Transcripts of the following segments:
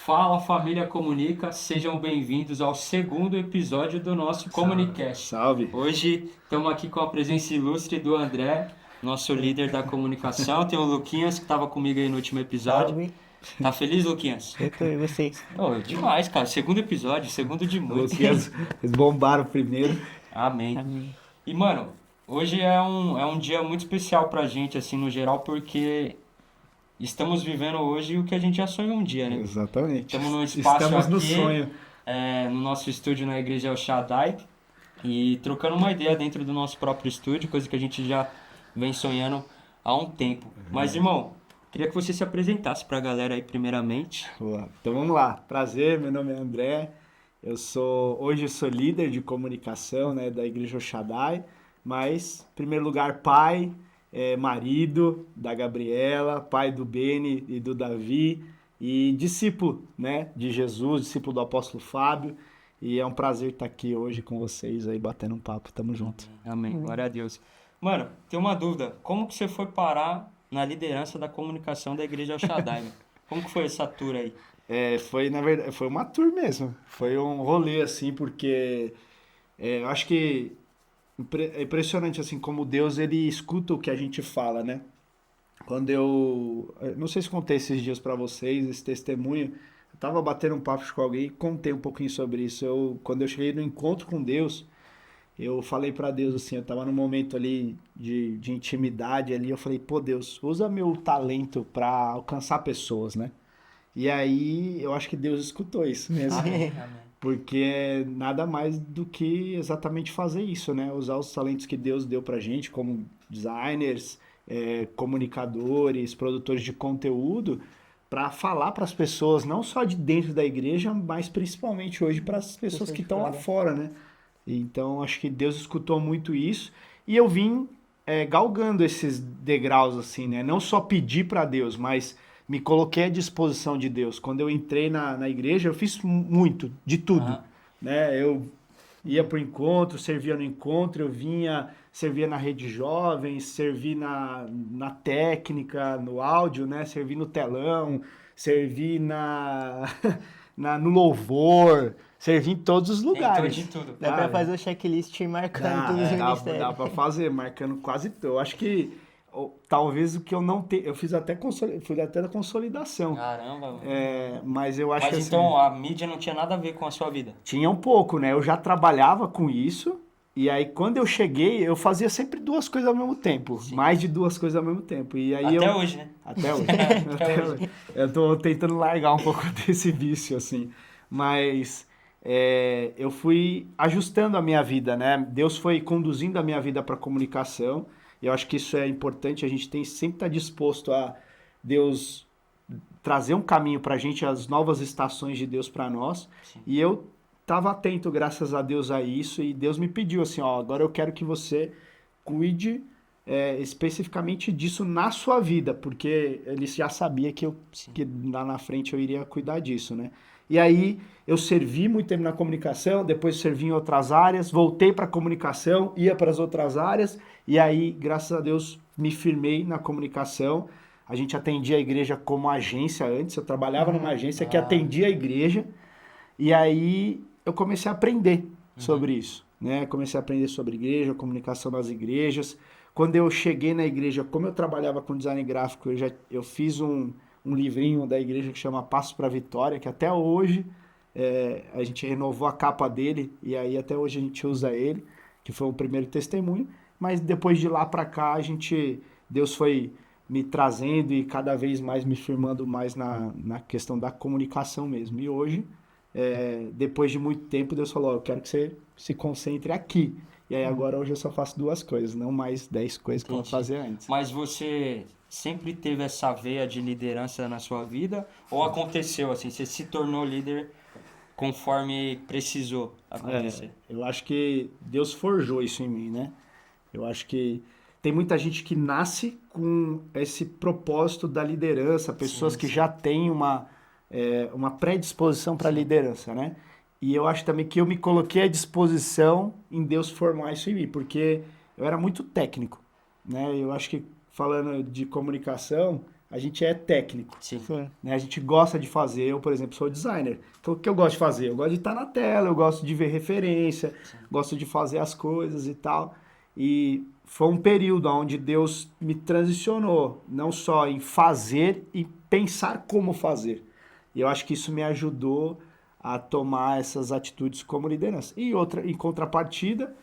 Fala família Comunica, sejam bem-vindos ao segundo episódio do nosso Comunicast. Salve. Hoje estamos aqui com a presença ilustre do André, nosso líder da comunicação. Tem o Luquinhas que estava comigo aí no último episódio. Salve. Tá feliz, Luquinhas? Eu tô, e vocês? Oh, demais, cara. Segundo episódio, segundo de muitos. Luquinhas, eles bombaram primeiro. Amém. Amém. E, mano, hoje é um dia muito especial pra gente, assim, no geral, porque estamos vivendo hoje o que a gente já sonhou um dia, né? Exatamente. Estamos num espaço Estamos no aqui, sonho. no nosso estúdio na Igreja El Shaddai, e trocando uma ideia dentro do nosso próprio estúdio, coisa que a gente já vem sonhando há um tempo. Mas, irmão, queria que você se apresentasse pra galera aí primeiramente. Boa. Então vamos lá. Prazer, meu nome é André. Hoje eu sou líder de comunicação, né, da Igreja El Shaddai, mas, em primeiro lugar, pai, marido da Gabriela, pai do Beni e do Davi, e discípulo, né, de Jesus, discípulo do apóstolo Fábio. E é um prazer estar aqui hoje com vocês aí, batendo um papo. Tamo junto. Amém. Glória a Deus. Mano, tem uma dúvida. Como que você foi parar na liderança da comunicação da Igreja El Shaddai, mano? Como que foi essa tour aí? Foi, na verdade, foi uma tour mesmo. Foi um rolê, assim, porque eu acho que é impressionante, assim, como Deus, ele escuta o que a gente fala, né? Não sei se contei esses dias pra vocês, esse testemunho. Eu tava batendo um papo com alguém e contei um pouquinho sobre isso. Quando eu cheguei no encontro com Deus, eu falei pra Deus, assim, eu tava num momento ali de intimidade ali, eu falei, pô, Deus, usa meu talento pra alcançar pessoas, né? E aí, eu acho que Deus escutou isso mesmo. Amém. Amém. Porque é nada mais do que exatamente fazer isso, né? Usar os talentos que Deus deu pra gente, como designers, comunicadores, produtores de conteúdo, para falar para as pessoas, não só de dentro da igreja, mas principalmente hoje para as pessoas que de estão lá fora. fora, né? Então, acho que Deus escutou muito isso. E eu vim galgando esses degraus, assim, né? Não só pedir para Deus, mas me coloquei à disposição de Deus. Quando eu entrei na igreja, eu fiz muito, de tudo, Aham. né? Eu ia pro encontro, servia no encontro, servia na rede jovem, servi na técnica, no áudio, né? Servi no telão, servi no louvor, servi em todos os Tentou lugares. de tudo. Dá pra Ah, fazer o checklist marcando todos os dá ministérios. pra fazer, marcando quase tudo. Eu acho que talvez o que eu não tenho. Eu fiz até, fui até da consolidação. Caramba, mano. Mas eu acho que Mas assim, então a mídia não tinha nada a ver com a sua vida. tinha um pouco, né? Eu já trabalhava com isso. E aí, quando eu cheguei, eu fazia sempre duas coisas ao mesmo tempo. Sim. Mais de duas coisas ao mesmo tempo. E aí Até hoje, né? Até hoje. Até hoje. Eu tô tentando largar um pouco desse vício, assim. Mas eu fui ajustando a minha vida, né? Deus foi conduzindo a minha vida para comunicação. E eu acho que isso é importante. A gente tem sempre estar disposto a Deus trazer um caminho para a gente, as novas estações de Deus para nós. Sim. E eu estava atento, graças a Deus, a isso. E Deus me pediu assim, ó, agora eu quero que você cuide especificamente disso na sua vida, porque ele já sabia Sim. que lá na frente eu iria cuidar disso, né? E aí eu servi muito tempo na comunicação, depois servi em outras áreas, voltei para a comunicação, ia para as outras áreas, e aí, graças a Deus, me firmei na comunicação. A gente atendia a igreja como agência antes, eu trabalhava numa agência que atendia a igreja, e aí eu comecei a aprender sobre isso, né? Comecei a aprender sobre igreja, comunicação das igrejas. Quando eu cheguei na igreja, como eu trabalhava com design gráfico, eu fiz um livrinho da igreja que chama Passos para a Vitória, que até hoje a gente renovou a capa dele, e aí até hoje a gente usa ele, que foi o primeiro testemunho. Mas depois de lá para cá, Deus foi me trazendo e cada vez mais me firmando mais na questão da comunicação mesmo. E hoje, depois de muito tempo, Deus falou, eu quero que você se concentre aqui. E aí agora hoje eu só faço duas coisas, não mais 10 coisas que eu Entendi. fazia antes. Mas você sempre teve essa veia de liderança na sua vida? Ou aconteceu assim? Você se tornou líder conforme precisou acontecer? Eu acho que Deus forjou isso em mim, né? Eu acho que tem muita gente que nasce com esse propósito da liderança, pessoas Sim, que sim. já têm uma predisposição para a liderança, né? E eu acho também que eu me coloquei à disposição em Deus formar isso em mim, porque eu era muito técnico, né? Eu acho que falando de comunicação, a gente é técnico. Sim. Sim. Né? A gente gosta de fazer, eu, por exemplo, sou designer. Então, o que eu gosto de fazer? Eu gosto de estar na tela, eu gosto de ver referência, gosto de fazer as coisas e tal. E foi um período onde Deus me transicionou, não só em fazer e pensar como fazer. E eu acho que isso me ajudou a tomar essas atitudes como liderança. E outra, em contrapartida,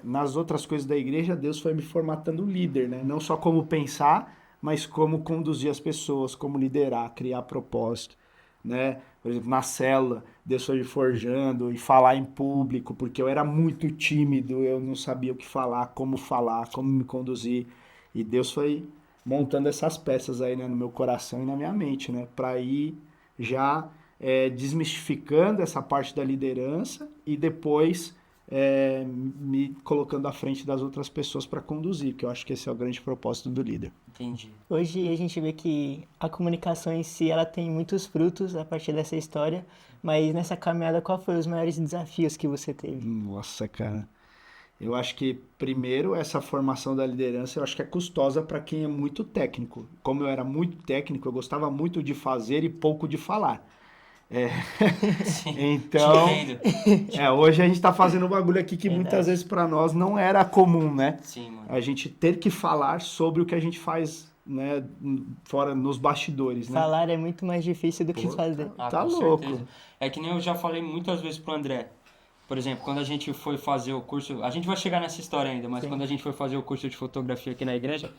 nas outras coisas da igreja, Deus foi me formatando líder, né? Não só como pensar, mas como conduzir as pessoas, como liderar, criar propósito, né? Por exemplo, na célula, Deus foi me forjando e falar em público, porque eu era muito tímido, eu não sabia o que falar, como me conduzir. E Deus foi montando essas peças aí, né, no meu coração e na minha mente, né? Para ir já desmistificando essa parte da liderança e depois me colocando à frente das outras pessoas para conduzir, que eu acho que esse é o grande propósito do líder. Entendi. Hoje a gente vê que a comunicação em si, ela tem muitos frutos a partir dessa história, mas nessa caminhada, qual foram os maiores desafios que você teve? Nossa, cara. Eu acho que, primeiro, essa formação da liderança, eu acho que é custosa para quem é muito técnico. Como eu era muito técnico, eu gostava muito de fazer e pouco de falar. Sim. Então, Te entendo. hoje a gente está fazendo um bagulho aqui que Verdade. muitas vezes para nós não era comum, né? Sim, mano. A gente ter que falar sobre o que a gente faz, né, fora nos bastidores, né? Falar é muito mais difícil do que Pô, fazer. Tá com louco. certeza. É que nem eu já falei muitas vezes pro André. Por exemplo, quando a gente foi fazer o curso... A gente vai chegar nessa história ainda, mas Sim. quando a gente foi fazer o curso de fotografia aqui na igreja,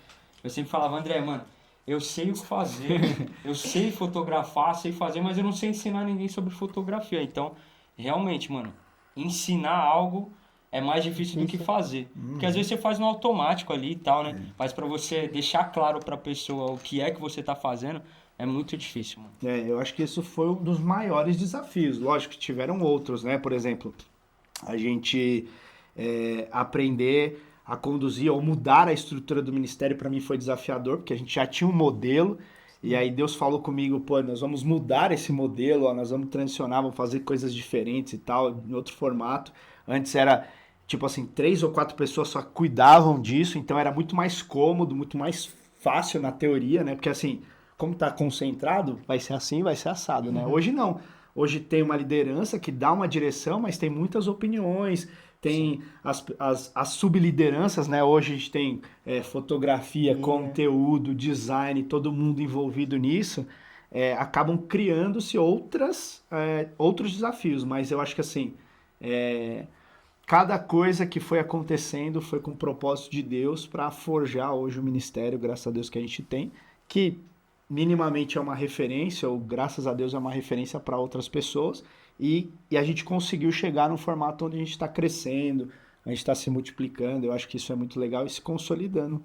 eu sempre falava, André, mano, eu sei o que fazer, eu sei fotografar, sei fazer, mas eu não sei ensinar ninguém sobre fotografia. Então, realmente, mano, ensinar algo é mais difícil do que fazer. Porque às vezes você faz no automático ali e tal, né? Mas pra você deixar claro pra pessoa o que é que você tá fazendo, é muito difícil, mano. Eu acho que isso foi um dos maiores desafios. Lógico que tiveram outros, né? Por exemplo, a gente aprender a conduzir ou mudar a estrutura do ministério para mim foi desafiador, porque a gente já tinha um modelo e aí Deus falou comigo, pô, nós vamos mudar esse modelo, ó, nós vamos transicionar, vamos fazer coisas diferentes e tal, em outro formato. Antes era tipo assim, 3 ou 4 pessoas só cuidavam disso, então era muito mais cômodo, muito mais fácil na teoria, né? Porque assim, como tá concentrado, vai ser assim, vai ser assado, né? Hoje não. Hoje tem uma liderança que dá uma direção, mas tem muitas opiniões, tem as sublideranças, né? Hoje a gente tem fotografia, conteúdo, design, todo mundo envolvido nisso. Acabam criando-se outros desafios, mas eu acho que assim, cada coisa que foi acontecendo foi com o propósito de Deus para forjar hoje o ministério, graças a Deus que a gente tem, que minimamente é uma referência, ou graças a Deus é uma referência para outras pessoas, e a gente conseguiu chegar num formato onde a gente está crescendo, a gente está se multiplicando, eu acho que isso é muito legal, e se consolidando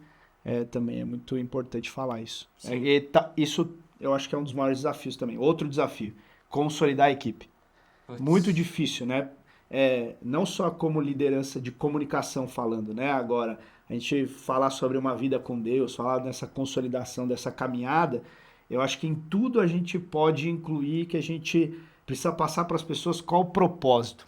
também, é muito importante falar isso. Isso eu acho que é um dos maiores desafios também. Outro desafio, consolidar a equipe. Putz. Muito difícil, né? Não só como liderança de comunicação falando, né? Agora, a gente falar sobre uma vida com Deus, falar dessa consolidação, dessa caminhada, eu acho que em tudo a gente pode incluir que a gente precisa passar para as pessoas qual o propósito.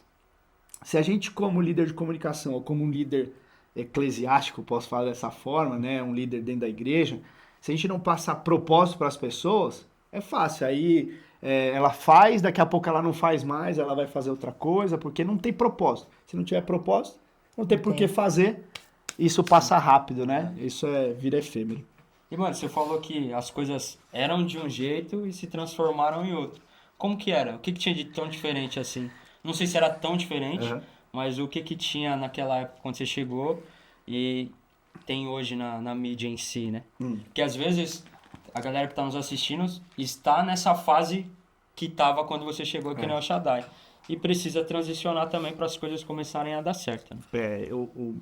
Se a gente, como líder de comunicação, ou como um líder eclesiástico, posso falar dessa forma, né? Um líder dentro da igreja, se a gente não passar propósito para as pessoas, é fácil. Aí ela faz, daqui a pouco ela não faz mais, ela vai fazer outra coisa, porque não tem propósito. Se não tiver propósito, não tem por que fazer. Isso passa rápido, né? Isso vira efêmero. E, mano, você falou que as coisas eram de um jeito e se transformaram em outro. Como que era? O que tinha de tão diferente assim? Não sei se era tão diferente, mas o que tinha naquela época quando você chegou e tem hoje na mídia em si, né? Porque às vezes a galera que tá nos assistindo está nessa fase que tava quando você chegou aqui no El Shaddai. E precisa transicionar também para as coisas começarem a dar certo. Né?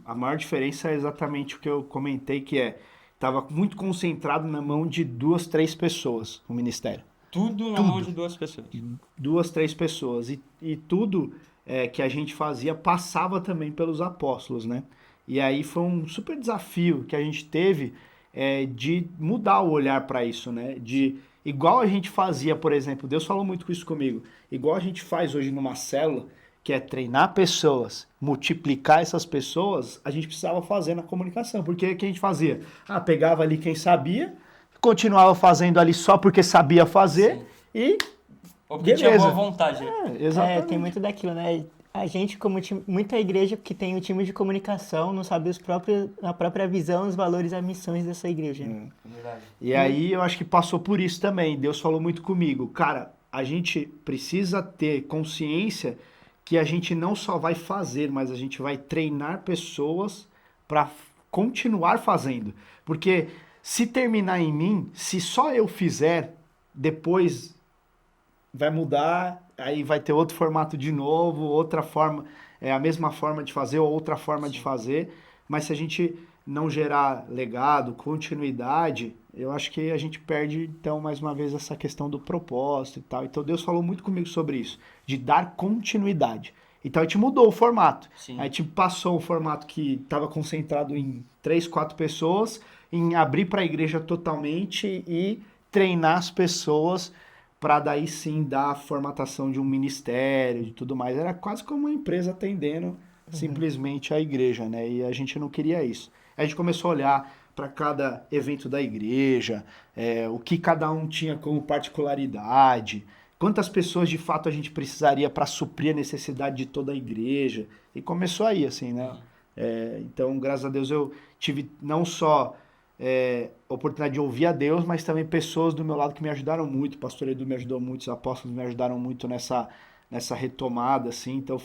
A maior diferença é exatamente o que eu comentei, que estava muito concentrado na mão de 2, 3 pessoas, o ministério. Tudo na mão de 2 pessoas. 2, 3 pessoas. E tudo que a gente fazia passava também pelos apóstolos, né? E aí foi um super desafio que a gente teve de mudar o olhar para isso, né? Igual a gente fazia, por exemplo, Deus falou muito com isso comigo, igual a gente faz hoje numa célula, que é treinar pessoas, multiplicar essas pessoas, a gente precisava fazer na comunicação. Porque o que a gente fazia? Pegava ali quem sabia, continuava fazendo ali só porque sabia fazer Sim. e Ou porque tinha beleza. boa vontade. Exatamente. Tem muito daquilo, né? A gente, como time, muita igreja que tem o time de comunicação, não sabe a própria visão, os valores e as missões dessa igreja. Né? Verdade. E aí eu acho que passou por isso também. Deus falou muito comigo. Cara, a gente precisa ter consciência que a gente não só vai fazer, mas a gente vai treinar pessoas para continuar fazendo. Porque se terminar em mim, se só eu fizer, depois vai mudar, aí vai ter outro formato de novo, outra forma, a mesma forma de fazer ou outra forma de fazer, mas se a gente não gerar legado, continuidade, eu acho que a gente perde, então, mais uma vez, essa questão do propósito e tal. Então Deus falou muito comigo sobre isso, de dar continuidade. Então a gente mudou o formato. Sim. A gente passou o formato que estava concentrado em 3, 4 pessoas, em abrir para a igreja totalmente e treinar as pessoas para daí sim dar a formatação de um ministério e tudo mais. Era quase como uma empresa atendendo simplesmente a igreja, né? E a gente não queria isso. A gente começou a olhar para cada evento da igreja, o que cada um tinha como particularidade, quantas pessoas de fato a gente precisaria para suprir a necessidade de toda a igreja. E começou aí, assim, né? Então, graças a Deus, eu tive não só oportunidade de ouvir a Deus, mas também pessoas do meu lado que me ajudaram muito. O pastor Edu me ajudou muito, os apóstolos me ajudaram muito nessa retomada, assim. Então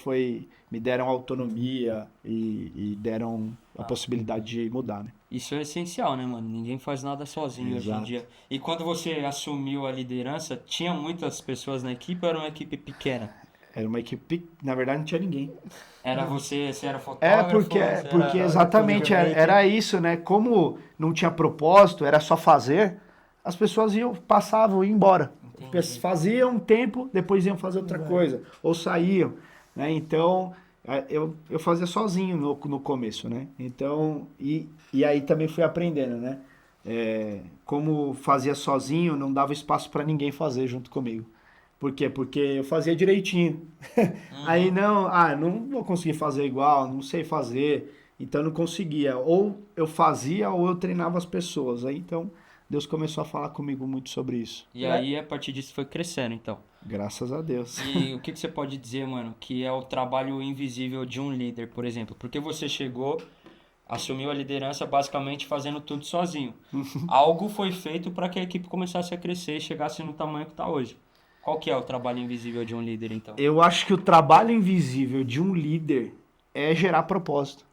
me deram autonomia e deram a possibilidade de mudar, né? Isso é essencial, né, mano? Ninguém faz nada sozinho hoje em Exato. dia. E quando você assumiu a liderança, tinha muitas pessoas na equipe ou era uma equipe pequena? Era uma equipe, na verdade não tinha ninguém. Era você era fotógrafo? Porque você era exatamente videomaker? era isso, né? Como não tinha propósito, era só fazer, as pessoas passavam e iam embora. Entendi. Faziam um tempo, depois iam fazer outra coisa, ou saíam, né? Então, eu fazia sozinho no começo, né? Então, e aí também fui aprendendo, né? Como fazia sozinho, não dava espaço para ninguém fazer junto comigo. Por quê? Porque eu fazia direitinho. Aí não vou conseguir fazer igual, não sei fazer, então não conseguia. Ou eu fazia ou eu treinava as pessoas. Aí então Deus começou a falar comigo muito sobre isso. E aí, a partir disso, foi crescendo, então. Graças a Deus. E o que você pode dizer, mano, que é o trabalho invisível de um líder, por exemplo? Porque você chegou, assumiu a liderança basicamente fazendo tudo sozinho. Algo foi feito para que a equipe começasse a crescer e chegasse no tamanho que está hoje. Qual que é o trabalho invisível de um líder, então? Eu acho que o trabalho invisível de um líder é gerar propósito.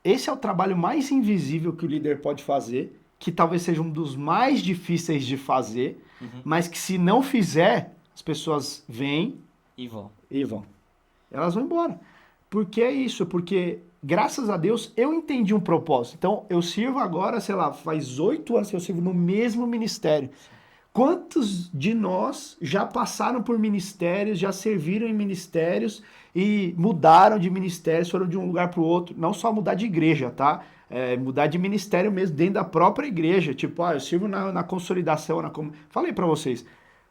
Esse é o trabalho mais invisível que o líder pode fazer, que talvez seja um dos mais difíceis de fazer, mas que se não fizer, as pessoas vêm E vão. e vão. Elas vão embora. Por que é isso? Porque, graças a Deus, eu entendi um propósito. Então, eu sirvo agora, sei lá, faz 8 anos que eu sirvo no mesmo ministério. Quantos de nós já passaram por ministérios, já serviram em ministérios e mudaram de ministérios, foram de um lugar para o outro? Não só mudar de igreja, tá? Mudar de ministério mesmo dentro da própria igreja. Tipo, eu sirvo na consolidação. Falei para vocês.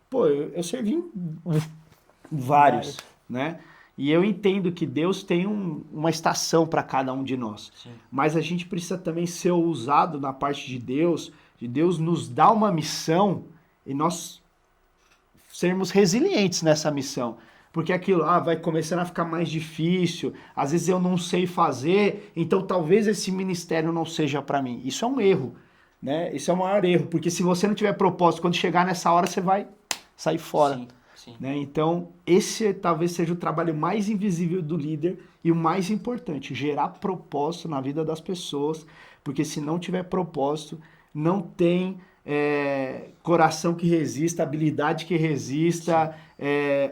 Pô, eu servi em vários, né? E eu entendo que Deus tem uma estação para cada um de nós. Sim. Mas a gente precisa também ser usado na parte de Deus nos dar uma missão e nós sermos resilientes nessa missão. Porque aquilo vai começando a ficar mais difícil, às vezes eu não sei fazer, então talvez esse ministério não seja para mim. Isso é um erro, né? Isso é o maior erro, porque se você não tiver propósito, quando chegar nessa hora você vai sair fora. Sim, sim. Né? Então, esse talvez seja o trabalho mais invisível do líder e o mais importante, gerar propósito na vida das pessoas, porque se não tiver propósito, não tem coração que resista, habilidade que resista,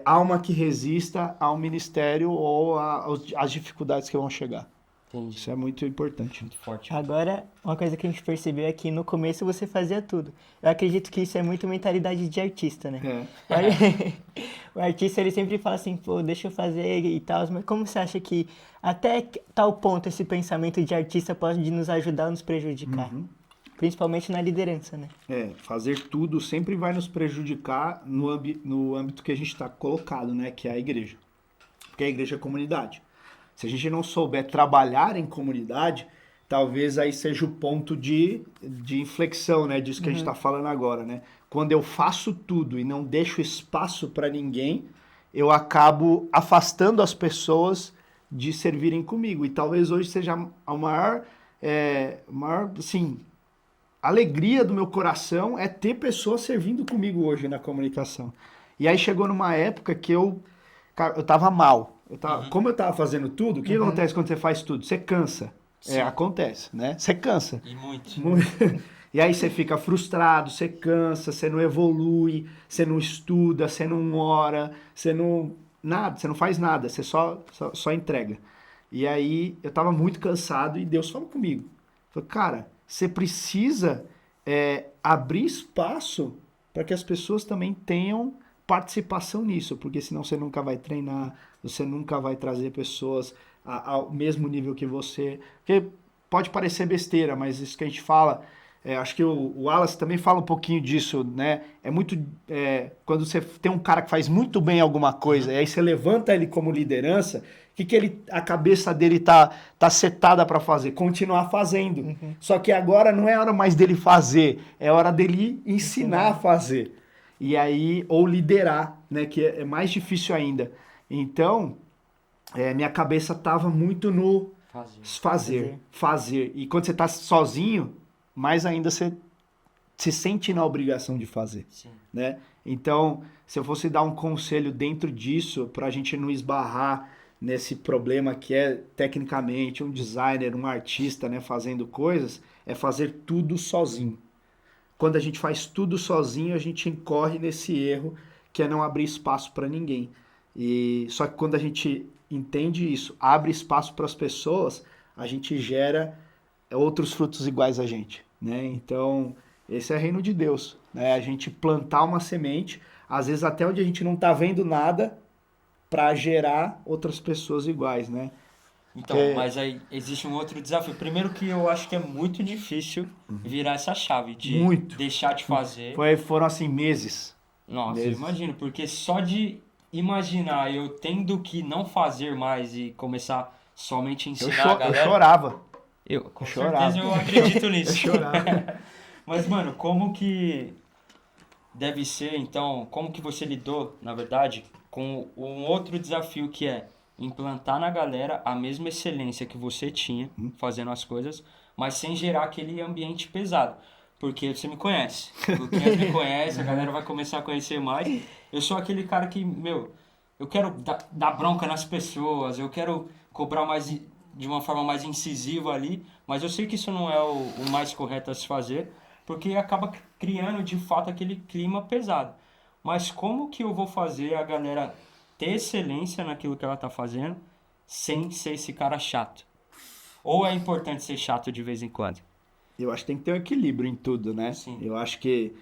alma que resista ao ministério ou às dificuldades que vão chegar. Entendi. Isso é muito importante. Muito forte. Agora, uma coisa que a gente percebeu é que no começo você fazia tudo. Eu acredito que isso é muito mentalidade de artista, né? O artista, ele sempre fala assim, pô, deixa eu fazer e tal, mas como você acha que até tal ponto esse pensamento de artista pode nos ajudar ou nos prejudicar? Principalmente na liderança, né? Fazer tudo sempre vai nos prejudicar no âmbito que a gente está colocado, né? Que é a igreja. Porque a igreja é comunidade. Se a gente não souber trabalhar em comunidade, talvez aí seja o ponto de inflexão, né? Disso que a gente está falando agora, né? Quando eu faço tudo e não deixo espaço para ninguém, eu acabo afastando as pessoas de servirem comigo. E talvez hoje seja a maior assim, alegria do meu coração é ter pessoas servindo comigo hoje na comunicação. E aí chegou numa época que eu tava mal. Como eu tava fazendo tudo, o que acontece quando você faz tudo? Você cansa. Acontece, né? Você cansa. E muito. E aí você fica frustrado, você cansa, você não evolui, você não estuda, você não ora, você não faz nada, você só entrega. E aí eu tava muito cansado e Deus falou comigo. Falei, cara, você precisa abrir espaço para que as pessoas também tenham participação nisso, porque senão você nunca vai treinar, você nunca vai trazer pessoas ao mesmo nível que você. Porque pode parecer besteira, mas isso que a gente fala, acho que o Wallace também fala um pouquinho disso, né? É muito. Quando você tem um cara que faz muito bem alguma coisa, e aí você levanta ele como liderança, a cabeça dele tá setada para fazer? Continuar fazendo. Só que agora não é hora mais dele fazer, é hora dele ensinar a fazer. E aí, ou liderar, né? Que é mais difícil ainda. Então, minha cabeça tava muito no fazer. E quando você tá sozinho, mais ainda você se sente na obrigação de fazer. Sim. Né? Então, se eu fosse dar um conselho dentro disso, para a gente não esbarrar nesse problema que é, tecnicamente, um designer, um artista, né, fazendo coisas, é fazer tudo sozinho. Quando a gente faz tudo sozinho, a gente incorre nesse erro que é não abrir espaço para ninguém. Só que quando a gente entende isso, abre espaço para as pessoas, a gente gera outros frutos iguais a gente. Né? Então, esse é o reino de Deus. Né? A gente plantar uma semente, às vezes até onde a gente não está vendo nada, para gerar outras pessoas iguais, né? Então, mas aí existe um outro desafio. Primeiro que eu acho que é muito difícil virar essa chave de deixar de fazer. Foram assim meses. Nossa, eu imagino, porque só de imaginar eu tendo que não fazer mais e começar somente a ensinar a galera... Eu chorava. Com certeza eu acredito nisso. Eu chorava. Mas, mano, como que deve ser, então, como que você lidou, na verdade, com um outro desafio que é implantar na galera a mesma excelência que você tinha fazendo as coisas, mas sem gerar aquele ambiente pesado. Porque você me conhece. O Quinhas me conhece, a galera vai começar a conhecer mais. Eu sou aquele cara que, eu quero dar bronca nas pessoas, eu quero cobrar mais de uma forma mais incisiva ali, mas eu sei que isso não é o mais correto a se fazer, porque acaba criando de fato aquele clima pesado. Mas como que eu vou fazer a galera ter excelência naquilo que ela tá fazendo sem ser esse cara chato? Ou é importante ser chato de vez em quando? Eu acho que tem que ter um equilíbrio em tudo, né? Sim. Eu acho que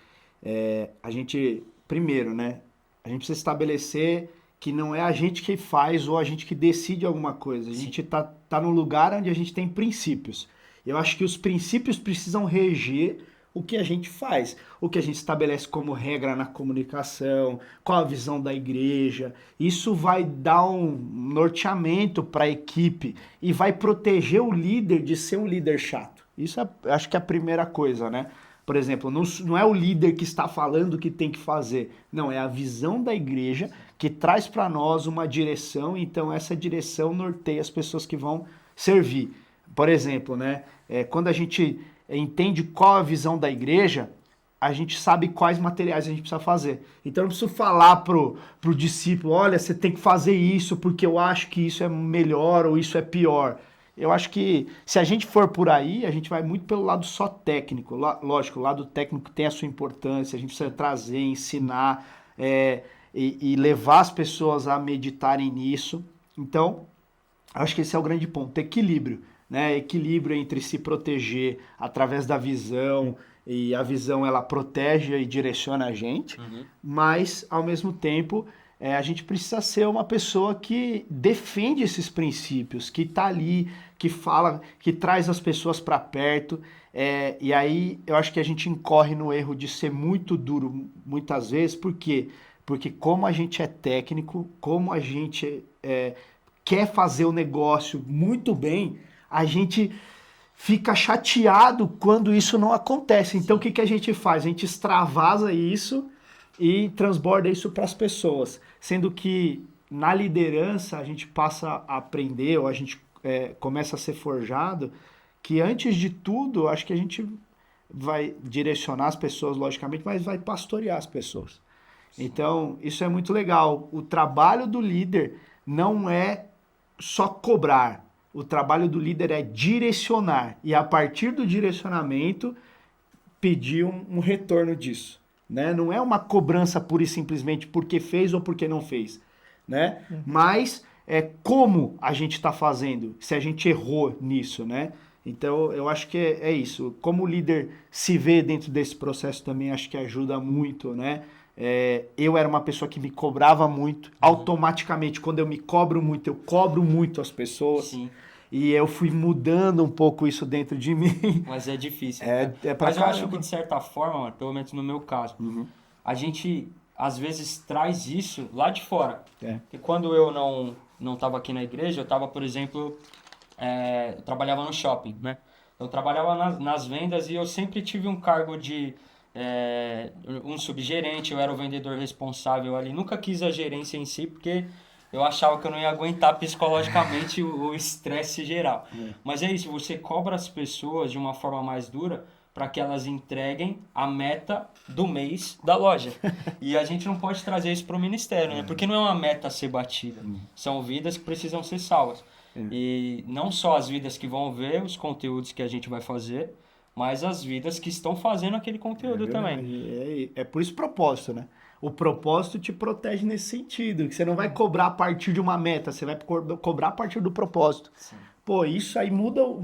a gente, primeiro, né? A gente precisa estabelecer que não é a gente que faz ou a gente que decide alguma coisa. A gente tá num lugar onde a gente tem princípios. Eu acho que os princípios precisam reger o que a gente faz, o que a gente estabelece como regra na comunicação, qual a visão da igreja. Isso vai dar um norteamento para a equipe e vai proteger o líder de ser um líder chato. Isso acho que é a primeira coisa, né? Por exemplo, não é o líder que está falando o que tem que fazer. Não, é a visão da igreja que traz para nós uma direção, então essa direção norteia as pessoas que vão servir. Por exemplo, né? Quando a gente entende qual a visão da igreja, a gente sabe quais materiais a gente precisa fazer. Então eu não preciso falar pro discípulo, olha, você tem que fazer isso porque eu acho que isso é melhor ou isso é pior. Eu acho que se a gente for por aí, a gente vai muito pelo lado só técnico. Lógico, o lado técnico tem a sua importância, a gente precisa trazer, ensinar e levar as pessoas a meditarem nisso. Então, acho que esse é o grande ponto, equilíbrio. Né? Equilíbrio entre se proteger através da visão, e a visão ela protege e direciona a gente, mas ao mesmo tempo a gente precisa ser uma pessoa que defende esses princípios, que está ali, que fala, que traz as pessoas para perto, e aí eu acho que a gente incorre no erro de ser muito duro muitas vezes, por quê? Porque como a gente é técnico, como a gente quer fazer o negócio muito bem, a gente fica chateado quando isso não acontece. Então, o que a gente faz? A gente extravasa isso e transborda isso para as pessoas. Sendo que na liderança a gente passa a aprender, ou a gente começa a ser forjado, que antes de tudo, acho que a gente vai direcionar as pessoas, logicamente, mas vai pastorear as pessoas. Então, isso é muito legal. O trabalho do líder não é só cobrar. O trabalho do líder é direcionar. E a partir do direcionamento, pedir um retorno disso. Né? Não é uma cobrança pura e simplesmente porque fez ou porque não fez. Né? Mas é como a gente está fazendo, se a gente errou nisso. Né? Então, eu acho que é isso. Como o líder se vê dentro desse processo também, acho que ajuda muito, né? Eu era uma pessoa que me cobrava muito. Automaticamente, quando eu me cobro muito, eu cobro muito as pessoas. Sim. E eu fui mudando um pouco isso dentro de mim. Mas é difícil. Pra Mas eu acho que, de certa forma, mano, pelo menos no meu caso, a gente, às vezes, traz isso lá de fora. Porque quando eu não estava aqui na igreja, eu estava, por exemplo, eu trabalhava no shopping, né? Eu trabalhava nas vendas e eu sempre tive um cargo de um subgerente, eu era o vendedor responsável ali. Nunca quis a gerência em si, porque eu achava que eu não ia aguentar psicologicamente o estresse geral. Mas é isso, você cobra as pessoas de uma forma mais dura para que elas entreguem a meta do mês da loja. E a gente não pode trazer isso para o ministério, né? Porque não é uma meta a ser batida. São vidas que precisam ser salvas. E não só as vidas que vão ver os conteúdos que a gente vai fazer, mas as vidas que estão fazendo aquele conteúdo também. É por isso o propósito, né? O propósito te protege nesse sentido, que você não vai cobrar a partir de uma meta, você vai cobrar a partir do propósito. Sim. Pô, isso aí mudou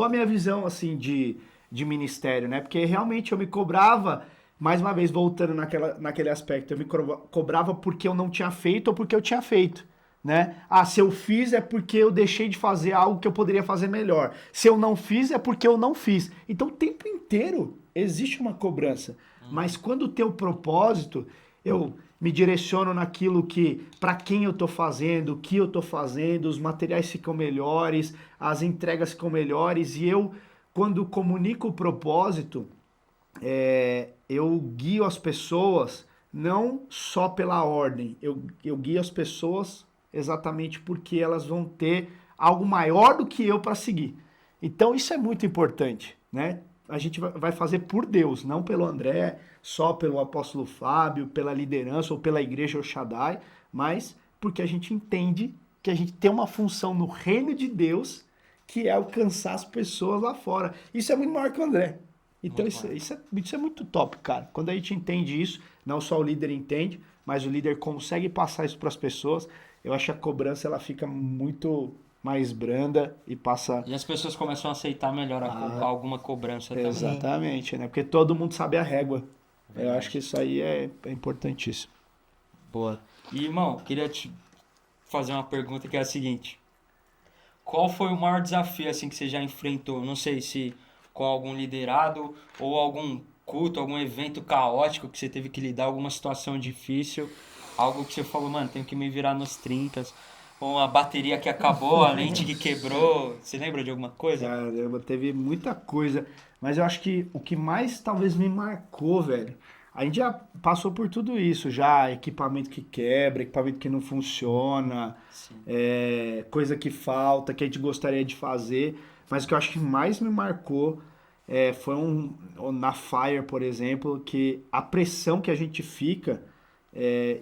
a minha visão, assim, de ministério, né? Porque realmente eu me cobrava, mais uma vez, voltando naquele aspecto, eu me cobrava porque eu não tinha feito ou porque eu tinha feito. Né? Se eu fiz é porque eu deixei de fazer algo que eu poderia fazer melhor. Se eu não fiz é porque eu não fiz. Então o tempo inteiro existe uma cobrança. Mas quando tem o propósito, eu me direciono naquilo que, para quem eu estou fazendo, o que eu estou fazendo, os materiais ficam melhores, as entregas ficam melhores. E eu, quando comunico o propósito, eu guio as pessoas não só pela ordem. Eu guio as pessoas exatamente porque elas vão ter algo maior do que eu para seguir. Então isso é muito importante, né? A gente vai fazer por Deus, não pelo André, só pelo apóstolo Fábio, pela liderança ou pela igreja El Shaddai, mas porque a gente entende que a gente tem uma função no reino de Deus que é alcançar as pessoas lá fora. Isso é muito maior que o André. Então isso é muito top, cara. Quando a gente entende isso, não só o líder entende, mas o líder consegue passar isso para as pessoas. Eu acho que a cobrança ela fica muito mais branda e passa... E as pessoas começam a aceitar melhor alguma cobrança também. Exatamente, né? Porque todo mundo sabe a régua. Eu acho que isso aí é importantíssimo. Boa. E, irmão, queria te fazer uma pergunta que é a seguinte. Qual foi o maior desafio assim, que você já enfrentou? Não sei se com algum liderado ou algum culto, algum evento caótico que você teve que lidar, alguma situação difícil, algo que você falou, mano, tenho que me virar nos 30, ou a bateria que acabou, a lente que quebrou. Você lembra de alguma coisa? Caramba, teve muita coisa, mas eu acho que o que mais talvez me marcou, velho, a gente já passou por tudo isso, já equipamento que quebra, equipamento que não funciona, coisa que falta, que a gente gostaria de fazer, mas o que eu acho que mais me marcou foi na Fire, por exemplo, que a pressão que a gente fica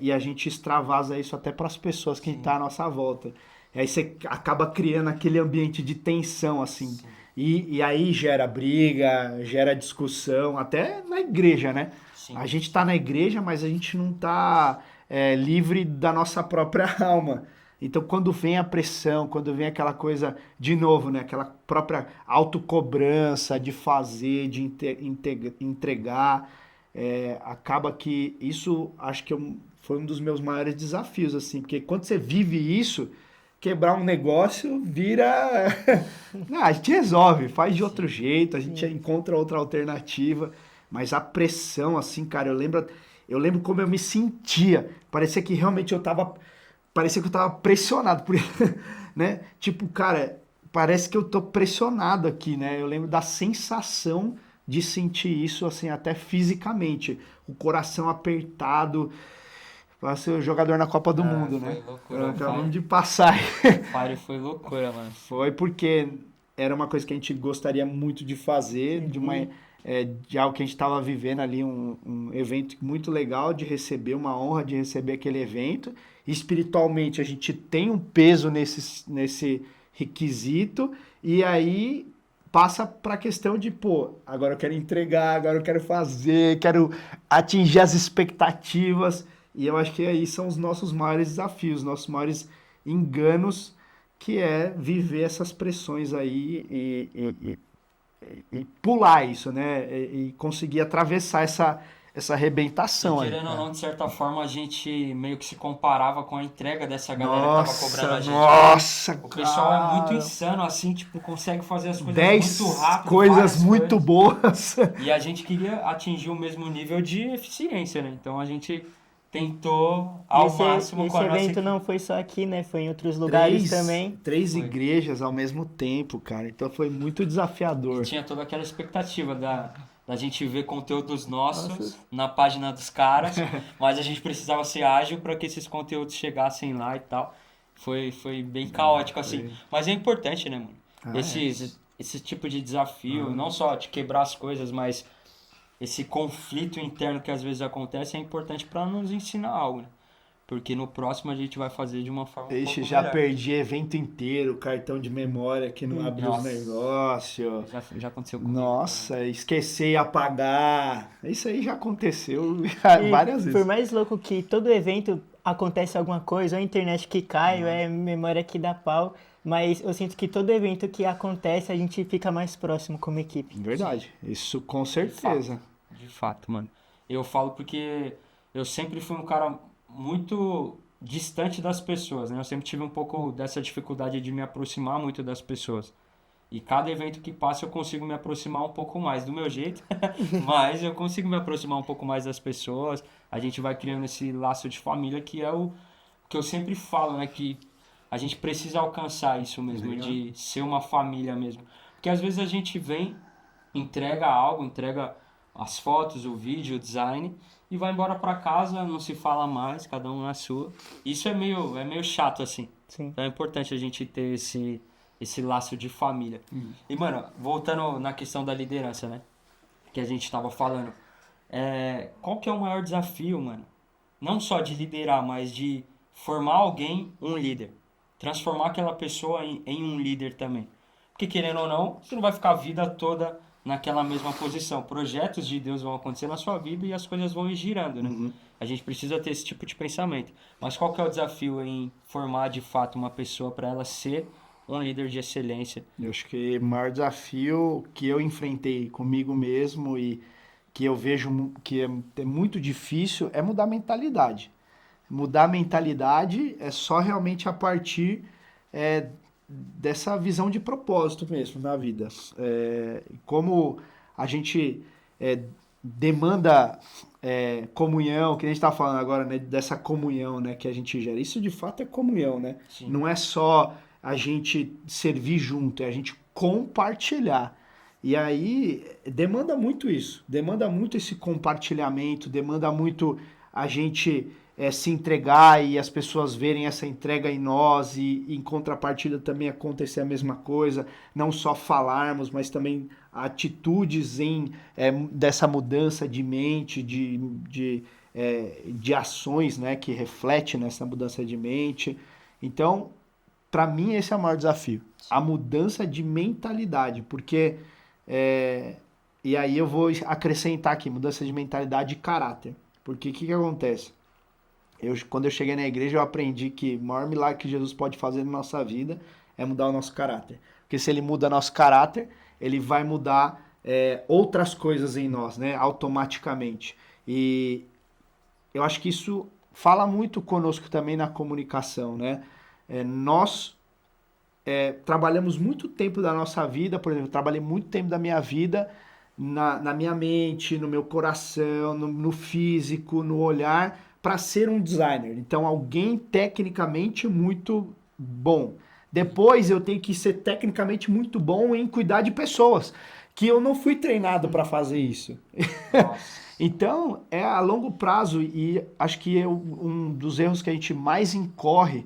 e a gente extravasa isso até para as pessoas que estão à nossa volta. E aí você acaba criando aquele ambiente de tensão, assim. E aí gera briga, gera discussão, até na igreja, né? Sim. A gente tá na igreja, mas a gente não tá livre da nossa própria alma. Então, quando vem a pressão, quando vem aquela coisa, de novo, né? Aquela própria autocobrança de fazer, de entregar, acaba que isso, acho que foi um dos meus maiores desafios, assim. Porque quando você vive isso, quebrar um negócio vira... Não, a gente resolve, faz de outro jeito, a gente encontra outra alternativa. Mas a pressão, assim, cara, eu lembro como eu me sentia. Parecia que realmente eu tava pressionado por né? Tipo, cara, parece que eu tô pressionado aqui, né? Eu lembro da sensação de sentir isso, assim, até fisicamente. O coração apertado. Vai ser o jogador na Copa do Mundo, foi né? loucura. Acabamos de passar. Fire foi loucura, mano. Foi porque era uma coisa que a gente gostaria muito de fazer, de algo que a gente estava vivendo ali, um evento muito legal de receber, uma honra de receber aquele evento. Espiritualmente, a gente tem um peso nesse requisito, e aí passa para a questão de, pô, agora eu quero entregar, agora eu quero fazer, quero atingir as expectativas, e eu acho que aí são os nossos maiores desafios, nossos maiores enganos, que é viver essas pressões aí e pular isso, né? E conseguir atravessar essa arrebentação E aí. querendo ou não, de certa forma, a gente meio que se comparava com a entrega dessa galera que tava cobrando a Nossa, gente. nossa, O pessoal é muito cara. insano, assim, tipo, consegue fazer as coisas 10 muito rápido, coisas várias muito coisas. boas. E a gente queria atingir o mesmo nível de eficiência, né? Então a gente tentou ao máximo com Esse a nossa evento equipe. não foi só aqui, né? Foi em outros lugares também. Três Foi. igrejas ao mesmo tempo, cara. Então foi muito desafiador. Tinha toda aquela expectativa da gente ver conteúdos nossos Nossos. na página dos caras, mas a gente precisava ser ágil para que esses conteúdos chegassem lá e tal. Foi bem caótico, assim. Mas é importante, né, mano? Esse tipo de desafio, não só de quebrar as coisas, mas esse conflito interno que às vezes acontece é importante para nos ensinar algo, né? Porque no próximo a gente vai fazer de uma forma um Ixi, pouco já melhor. perdi evento inteiro, cartão de memória que não abriu os Nossa. negócios. Já aconteceu comigo. Nossa, esquecer e apagar. Isso aí já aconteceu E várias por vezes. mais louco que todo evento acontece alguma coisa, ou a internet que cai, ou é memória que dá pau, mas eu sinto que todo evento que acontece a gente fica mais próximo como equipe. Verdade, isso com certeza. De fato, mano. Eu falo porque eu sempre fui um cara muito distante das pessoas, né? Eu sempre tive um pouco dessa dificuldade de me aproximar muito das pessoas. E cada evento que passa eu consigo me aproximar um pouco mais do meu jeito, mas eu consigo me aproximar um pouco mais das pessoas. A gente vai criando esse laço de família que é o que eu sempre falo, né? Que a gente precisa alcançar isso mesmo, Legal. de ser uma família mesmo. Porque às vezes a gente vem, entrega algo, entrega as fotos, o vídeo, o design e vai embora pra casa, não se fala mais, cada um na sua. Isso é meio chato assim. Sim. Então é importante a gente ter esse laço de família. E mano, voltando na questão da liderança, né? Que a gente tava falando. Qual que é o maior desafio, mano? Não só de liderar, mas de formar alguém um líder. Transformar aquela pessoa em um líder também. Porque querendo ou não, você não vai ficar a vida toda naquela mesma posição. Projetos de Deus vão acontecer na sua vida e as coisas vão ir girando, né? A gente precisa ter esse tipo de pensamento. Mas qual que é o desafio em formar de fato uma pessoa para ela ser um líder de excelência? Eu acho que o maior desafio que eu enfrentei comigo mesmo e que eu vejo que é muito difícil é mudar a mentalidade. Mudar a mentalidade é só realmente a partir dessa visão de propósito mesmo na vida. Como a gente demanda comunhão, que a gente está falando agora, né, dessa comunhão, né, que a gente gera. Isso de fato é comunhão, né? Sim. Não é só a gente servir junto, é a gente compartilhar. E aí demanda muito isso, demanda muito esse compartilhamento, demanda muito a gente se entregar e as pessoas verem essa entrega em nós e em contrapartida também acontecer a mesma coisa, não só falarmos, mas também atitudes dessa mudança de mente, de ações, né, que reflete nessa mudança de mente. Então, para mim esse é o maior desafio, a mudança de mentalidade, porque e aí eu vou acrescentar aqui, mudança de mentalidade e caráter, porque o que acontece? Quando eu cheguei na igreja, eu aprendi que o maior milagre que Jesus pode fazer na nossa vida é mudar o nosso caráter. Porque se ele muda nosso caráter, ele vai mudar outras coisas em nós, né? Automaticamente. E eu acho que isso fala muito conosco também na comunicação, né? Nós trabalhamos muito tempo da nossa vida, por exemplo, eu trabalhei muito tempo da minha vida na minha mente, no meu coração, no físico, no olhar, para ser um designer. Então, alguém tecnicamente muito bom. Depois eu tenho que ser tecnicamente muito bom em cuidar de pessoas, que eu não fui treinado para fazer isso. Então, é a longo prazo, e acho que um dos erros que a gente mais incorre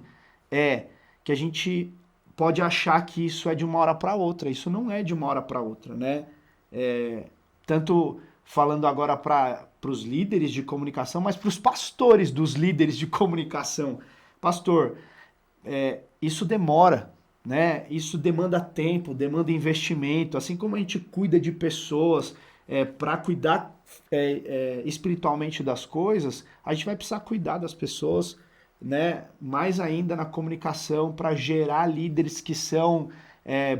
é que a gente pode achar que isso é de uma hora para outra. Isso não é de uma hora para outra, né? Tanto falando agora para os líderes de comunicação, mas para os pastores dos líderes de comunicação. Pastor, isso demora, né? Isso demanda tempo, demanda investimento, assim como a gente cuida de pessoas para cuidar espiritualmente das coisas, a gente vai precisar cuidar das pessoas, né? Mais ainda na comunicação, para gerar líderes que são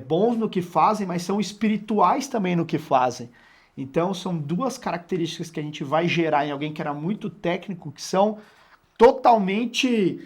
bons no que fazem, mas são espirituais também no que fazem. Então são duas características que a gente vai gerar em alguém que era muito técnico, que são totalmente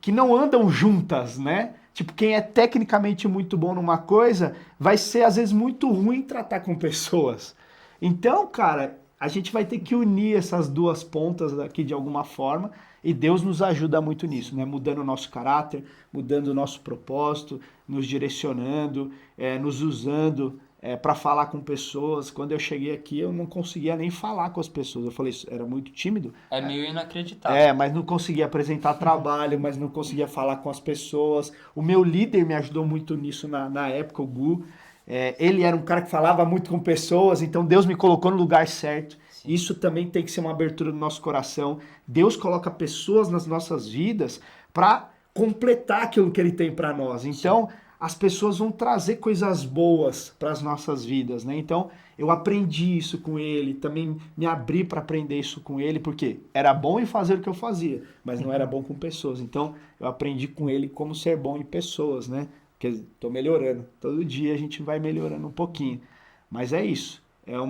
que não andam juntas, né? Tipo, quem é tecnicamente muito bom numa coisa vai ser às vezes muito ruim em tratar com pessoas. Então, cara, a gente vai ter que unir essas duas pontas aqui de alguma forma, e Deus nos ajuda muito nisso, né? Mudando o nosso caráter, mudando o nosso propósito, nos direcionando, nos usando para falar com pessoas. Quando eu cheguei aqui, eu não conseguia nem falar com as pessoas. Eu falei, era muito tímido. É meio inacreditável. Mas não conseguia apresentar trabalho, mas não conseguia falar com as pessoas. O meu líder me ajudou muito nisso na época, o Gu. Ele era um cara que falava muito com pessoas, então Deus me colocou no lugar certo. Sim. Isso também tem que ser uma abertura do nosso coração. Deus coloca pessoas nas nossas vidas para completar aquilo que Ele tem para nós. Então, sim, as pessoas vão trazer coisas boas para as nossas vidas, né? Então, eu aprendi isso com ele, também me abri para aprender isso com ele, porque era bom em fazer o que eu fazia, mas não era bom com pessoas. Então, eu aprendi com ele como ser bom em pessoas, né? Porque estou melhorando. Todo dia a gente vai melhorando um pouquinho. Mas é isso. Eu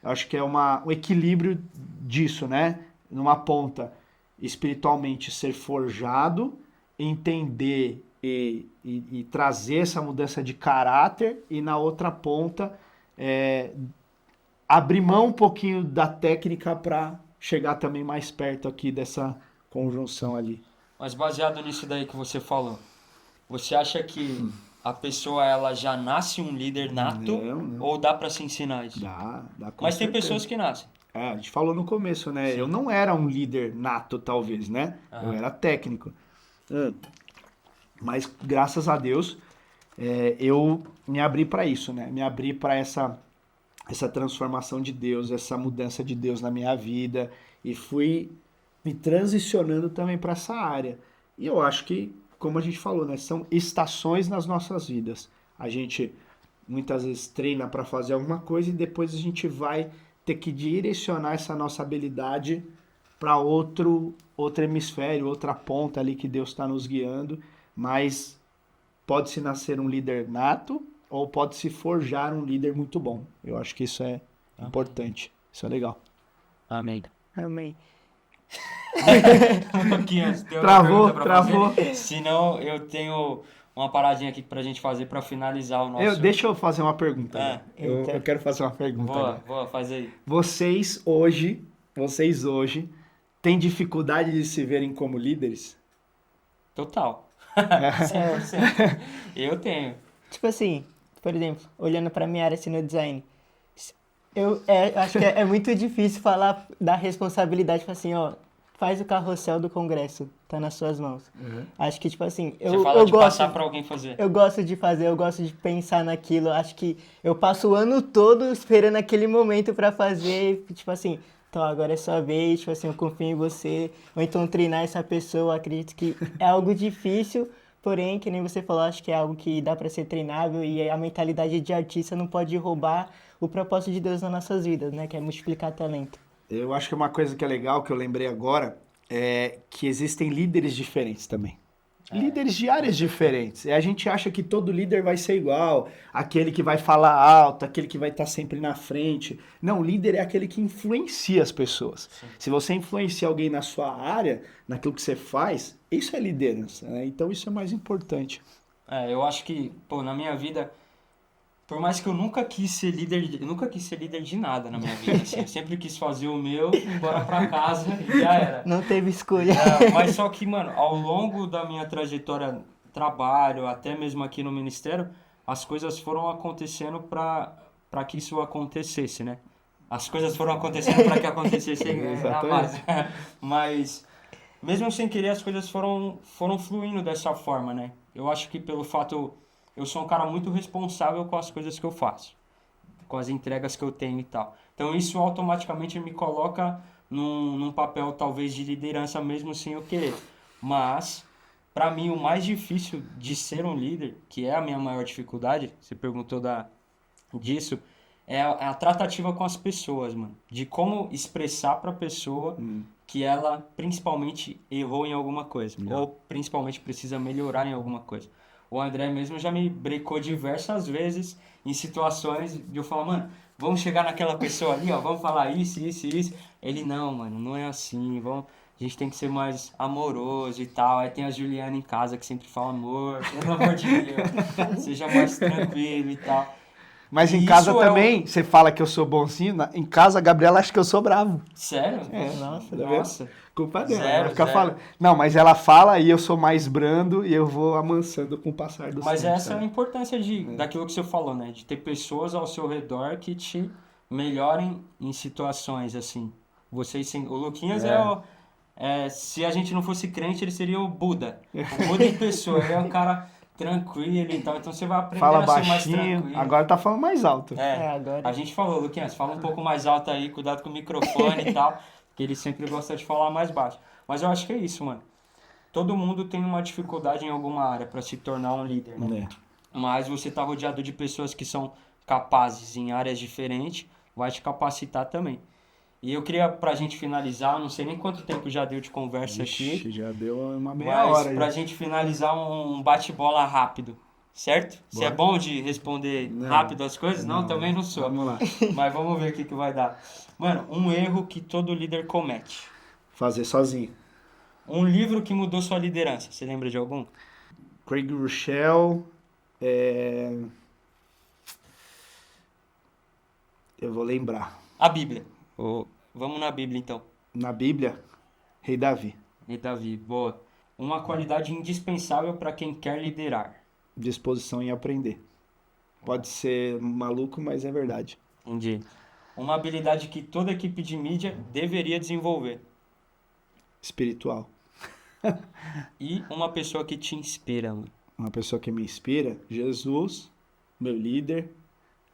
acho que é um equilíbrio disso, né? Numa ponta, espiritualmente ser forjado, entender e trazer essa mudança de caráter, e na outra ponta abrir mão um pouquinho da técnica para chegar também mais perto aqui dessa conjunção ali. Mas baseado nisso daí que você falou, você acha que a pessoa ela já nasce um líder nato? Não. Ou dá para se ensinar isso? Dá com Mas certeza. Tem pessoas que nascem. A gente falou no começo, né? Sim. Eu não era um líder nato, talvez, né? Eu era técnico. Mas, graças a Deus, eu me abri para isso, né? Me abri para essa transformação de Deus, essa mudança de Deus na minha vida, e fui me transicionando também para essa área. E eu acho que, como a gente falou, né? São estações nas nossas vidas. A gente, muitas vezes, treina para fazer alguma coisa e depois a gente vai ter que direcionar essa nossa habilidade para outro hemisfério, outra ponta ali que Deus está nos guiando. Mas pode-se nascer um líder nato ou pode-se forjar um líder muito bom. Eu acho que isso é importante. Isso é legal. Amém. Amém. Um pouquinho antes. Travou. Senão eu tenho uma paradinha aqui pra gente fazer pra finalizar o nosso... Deixa eu fazer uma pergunta. Eu quero fazer uma pergunta. Boa, faz aí. Vocês hoje têm dificuldade de se verem como líderes? Total. 100%. Eu tenho. Tipo assim, por exemplo, olhando pra minha área assim no design, eu acho que é muito difícil falar da responsabilidade, tipo assim, ó, faz o carrossel do congresso, tá nas suas mãos. Acho que, tipo assim, eu gosto passar pra alguém fazer. Eu gosto de fazer, eu gosto de pensar naquilo, acho que eu passo o ano todo esperando aquele momento pra fazer, tipo assim, então agora é sua vez, tipo assim, eu confio em você, ou então treinar essa pessoa, acredito que é algo difícil, porém, que nem você falou, acho que é algo que dá para ser treinável, e a mentalidade de artista não pode roubar o propósito de Deus nas nossas vidas, né, que é multiplicar talento. Eu acho que uma coisa que é legal, que eu lembrei agora, é que existem líderes diferentes também. Líderes de áreas diferentes. E a gente acha que todo líder vai ser igual, aquele que vai falar alto, aquele que vai estar sempre na frente. Não, líder é aquele que influencia as pessoas. Sim. Se você influencia alguém na sua área, naquilo que você faz, isso é liderança, né? Então isso é mais importante. Eu acho que, na minha vida, por mais que eu nunca quis ser líder de nada na minha vida, assim, eu sempre quis fazer o meu, ir embora pra casa e já era. Não teve escolha. Mas só que, mano, ao longo da minha trajetória trabalho, até mesmo aqui no ministério, as coisas foram acontecendo para que isso acontecesse, né? As coisas foram acontecendo para que acontecesse a base. Mas, mesmo sem querer, as coisas foram fluindo dessa forma, né? Eu acho que pelo fato... Eu sou um cara muito responsável com as coisas que eu faço, com as entregas que eu tenho e tal. Então, isso automaticamente me coloca num papel, talvez, de liderança mesmo sem eu querer. Mas, para mim, o mais difícil de ser um líder, que é a minha maior dificuldade, você perguntou disso, é a tratativa com as pessoas, mano. De como expressar pra pessoa que ela, principalmente, errou em alguma coisa. Ou, principalmente, precisa melhorar em alguma coisa. O André mesmo já me brecou diversas vezes em situações de eu falar, mano, vamos chegar naquela pessoa ali, ó, vamos falar isso. Ele, não, mano, não é assim, a gente tem que ser mais amoroso e tal. Aí tem a Juliana em casa que sempre fala, amor, pelo amor de Deus, seja mais tranquilo e tal. Mas em casa também, você fala que eu sou bonzinho, em casa a Gabriela acha que eu sou bravo. Sério? Nossa. Culpa dela. Zero, Ela fica zero. falando. Não, mas ela fala e eu sou mais brando e eu vou amansando com o passar do Mas tempo. essa é a importância daquilo que você falou, né? De ter pessoas ao seu redor que te melhorem em situações, assim. O Luquinhas se a gente não fosse crente, ele seria o Buda. O Buda em pessoa, ele é um cara tranquilo e tal. Então você vai aprender Fala a ser mais baixinho, tranquilo. agora tá falando mais alto. Agora. A gente falou, Luquinhas, fala um pouco mais alto aí, cuidado com o microfone e tal, que ele sempre gosta de falar mais baixo. Mas eu acho que é isso, mano. Todo mundo tem uma dificuldade em alguma área para se tornar um líder, né? Mas você tá rodeado de pessoas que são capazes em áreas diferentes, vai te capacitar também. E eu queria, pra gente finalizar, não sei nem quanto tempo já deu de conversa aqui. Já deu uma meia hora. Mas pra gente finalizar um bate-bola rápido, certo? Você é bom de responder rápido as coisas? Não, também não sou. Vamos lá. Mas vamos ver o que vai dar. Mano, um erro que todo líder comete. Fazer sozinho. Um livro que mudou sua liderança. Você lembra de algum? Craig Rochelle. Eu vou lembrar. A Bíblia. Vamos na Bíblia, então. Na Bíblia, Rei Davi. Rei Davi, boa. Uma qualidade indispensável para quem quer liderar. Disposição em aprender. Pode ser maluco, mas é verdade. Entendi. Uma habilidade que toda equipe de mídia deveria desenvolver. Espiritual. E uma pessoa que te inspira, mano. Uma pessoa que me inspira, Jesus, meu líder,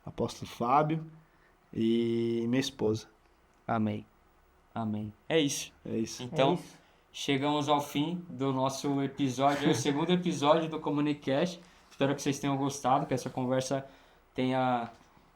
apóstolo Fábio e minha esposa. Amém. Amém. É isso. É isso. Então, chegamos ao fim do nosso episódio, o segundo episódio do Comunicast. Espero que vocês tenham gostado, que essa conversa tenha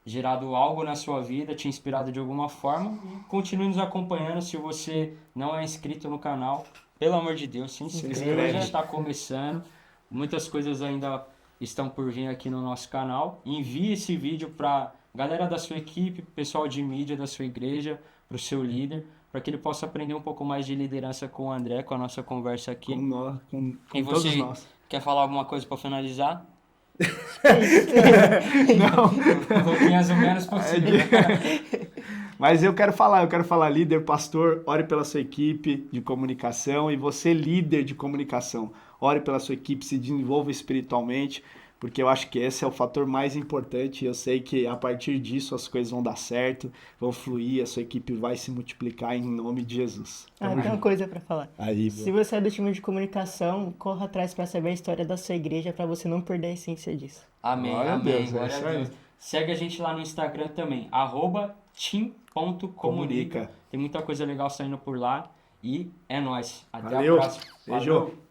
gerado algo na sua vida, te inspirado de alguma forma. E continue nos acompanhando. Se você não é inscrito no canal, pelo amor de Deus, se inscreva. Já está começando. Muitas coisas ainda estão por vir aqui no nosso canal. Envie esse vídeo para galera da sua equipe, pessoal de mídia da sua igreja, para o seu líder, para que ele possa aprender um pouco mais de liderança com o André, com a nossa conversa aqui. Com E todos você nós. quer falar alguma coisa para finalizar? Não. Pouquinhas o menos possível. Mas eu quero falar, líder, pastor, ore pela sua equipe de comunicação e você, líder de comunicação, ore pela sua equipe, se desenvolva espiritualmente, porque eu acho que esse é o fator mais importante e eu sei que a partir disso as coisas vão dar certo, vão fluir, a sua equipe vai se multiplicar em nome de Jesus. Tem uma coisa pra falar. Aí, se você é do time de comunicação, corra atrás pra saber a história da sua igreja pra você não perder a essência disso. Amém, Glória a amém. Deus, Glória a Deus. Segue a gente lá no Instagram também, @team.comunica. Tem muita coisa legal saindo por lá e é nóis. Até Valeu. a próxima. Beijo. Valeu.